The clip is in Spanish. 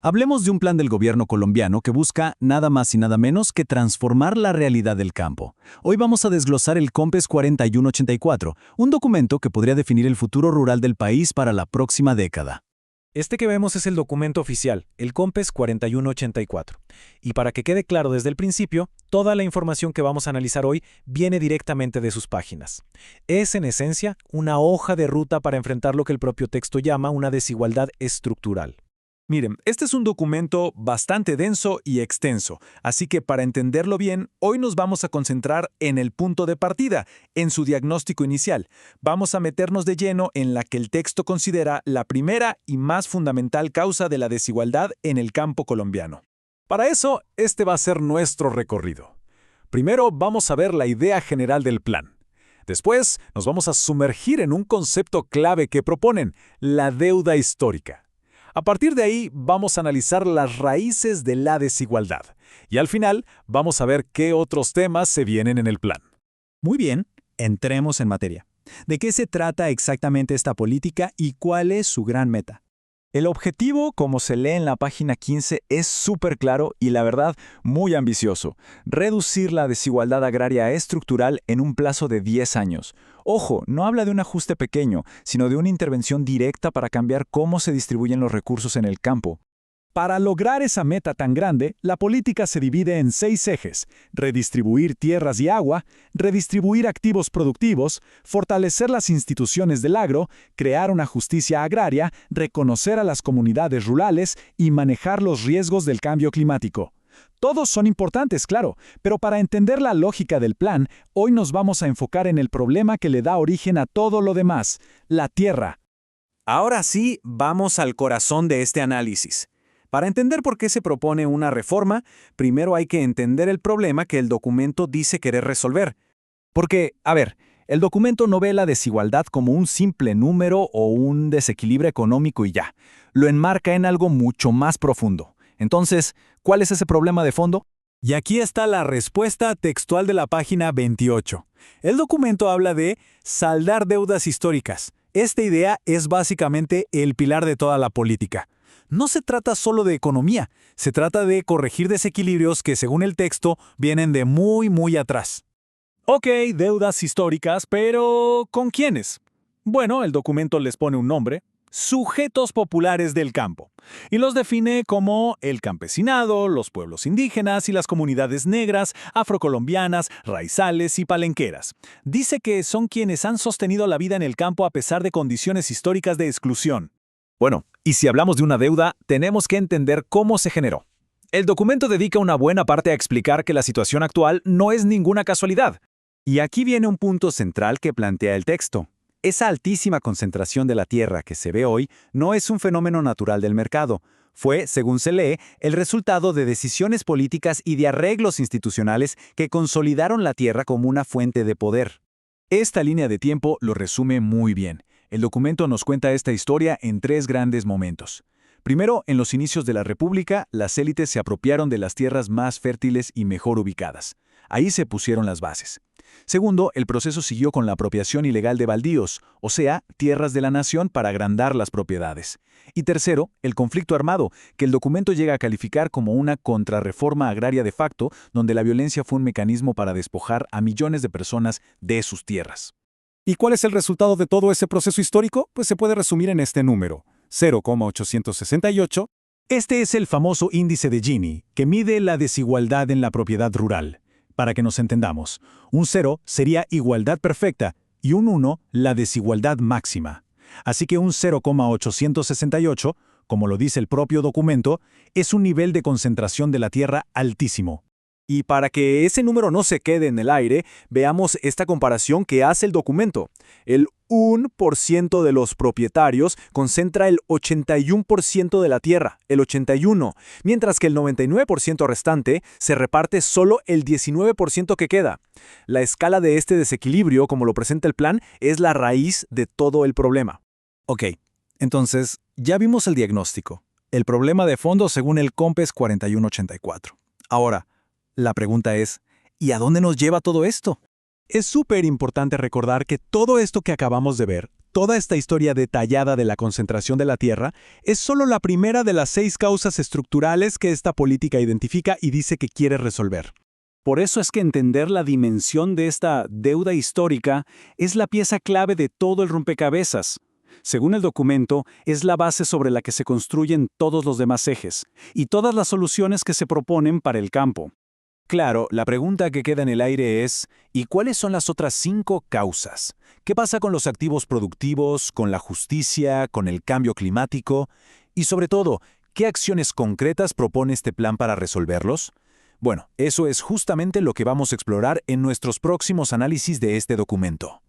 Hablemos de un plan del gobierno colombiano que busca nada más y nada menos que transformar la realidad del campo. Hoy vamos a desglosar el COMPES 4184, un documento que podría definir el futuro rural del país para la próxima década. Este que vemos es el documento oficial, el COMPES 4184. Y para que quede claro desde el principio, toda la información que vamos a analizar hoy viene directamente de sus páginas. Es, en esencia, una hoja de ruta para enfrentar lo que el propio texto llama una desigualdad estructural. Miren, este es un documento bastante denso y extenso, así que para entenderlo bien, hoy nos vamos a concentrar en el punto de partida, en su diagnóstico inicial. Vamos a meternos de lleno en la que el texto considera la primera y más fundamental causa de la desigualdad en el campo colombiano. Para eso, este va a ser nuestro recorrido. Primero vamos a ver la idea general del plan. Después, nos vamos a sumergir en un concepto clave que proponen, la deuda histórica. A partir de ahí, vamos a analizar las raíces de la desigualdad. Y al final, vamos a ver qué otros temas se vienen en el plan. Muy bien, entremos en materia. ¿De qué se trata exactamente esta política y cuál es su gran meta? El objetivo, como se lee en la página 15, es súper claro y, la verdad, muy ambicioso. Reducir la desigualdad agraria estructural en un plazo de 10 años. Ojo, no habla de un ajuste pequeño, sino de una intervención directa para cambiar cómo se distribuyen los recursos en el campo. Para lograr esa meta tan grande, la política se divide en 6 ejes: redistribuir tierras y agua, redistribuir activos productivos, fortalecer las instituciones del agro, crear una justicia agraria, reconocer a las comunidades rurales y manejar los riesgos del cambio climático. Todos son importantes, claro, pero para entender la lógica del plan, hoy nos vamos a enfocar en el problema que le da origen a todo lo demás, la tierra. Ahora sí, vamos al corazón de este análisis. Para entender por qué se propone una reforma, primero hay que entender el problema que el documento dice querer resolver. Porque, el documento no ve la desigualdad como un simple número o un desequilibrio económico y ya. Lo enmarca en algo mucho más profundo. Entonces, ¿cuál es ese problema de fondo? Y aquí está la respuesta textual de la página 28. El documento habla de saldar deudas históricas. Esta idea es básicamente el pilar de toda la política. No se trata solo de economía, se trata de corregir desequilibrios que, según el texto, vienen de muy atrás. Ok, deudas históricas, pero ¿con quiénes? Bueno, el documento les pone un nombre: sujetos populares del campo, y los define como el campesinado, los pueblos indígenas y las comunidades negras, afrocolombianas, raizales y palenqueras. Dice que son quienes han sostenido la vida en el campo a pesar de condiciones históricas de exclusión. Bueno, y si hablamos de una deuda, tenemos que entender cómo se generó. El documento dedica una buena parte a explicar que la situación actual no es ninguna casualidad. Y aquí viene un punto central que plantea el texto. Esa altísima concentración de la tierra que se ve hoy no es un fenómeno natural del mercado. Fue, según se lee, el resultado de decisiones políticas y de arreglos institucionales que consolidaron la tierra como una fuente de poder. Esta línea de tiempo lo resume muy bien. El documento nos cuenta esta historia en 3 grandes momentos. Primero, en los inicios de la República, las élites se apropiaron de las tierras más fértiles y mejor ubicadas. Ahí se pusieron las bases. Segundo, el proceso siguió con la apropiación ilegal de baldíos, o sea, tierras de la nación para agrandar las propiedades. Y tercero, el conflicto armado, que el documento llega a calificar como una contrarreforma agraria de facto, donde la violencia fue un mecanismo para despojar a millones de personas de sus tierras. ¿Y cuál es el resultado de todo ese proceso histórico? Pues se puede resumir en este número: 0,868. Este es el famoso índice de Gini, que mide la desigualdad en la propiedad rural. Para que nos entendamos, un 0 sería igualdad perfecta y un 1 la desigualdad máxima. Así que un 0,868, como lo dice el propio documento, es un nivel de concentración de la tierra altísimo. Y para que ese número no se quede en el aire, veamos esta comparación que hace el documento. El 1% de los propietarios concentra el 81% de la tierra, el 81%, mientras que el 99% restante se reparte solo el 19% que queda. La escala de este desequilibrio, como lo presenta el plan, es la raíz de todo el problema. Ok, entonces, ya vimos el diagnóstico, el problema de fondo según el COMPES 4184. Ahora, la pregunta es, ¿y a dónde nos lleva todo esto? Es súper importante recordar que todo esto que acabamos de ver, Toda esta historia detallada de la concentración de la tierra es solo la primera de las 6 causas estructurales que esta política identifica y dice que quiere resolver. Por eso es que entender la dimensión de esta deuda histórica es la pieza clave de todo el rompecabezas. Según el documento, es la base sobre la que se construyen todos los demás ejes y todas las soluciones que se proponen para el campo. Claro, la pregunta que queda en el aire es, ¿y cuáles son las otras 5 causas? ¿Qué pasa con los activos productivos, con la justicia, con el cambio climático? Y sobre todo, ¿qué acciones concretas propone este plan para resolverlos? Bueno, eso es justamente lo que vamos a explorar en nuestros próximos análisis de este documento.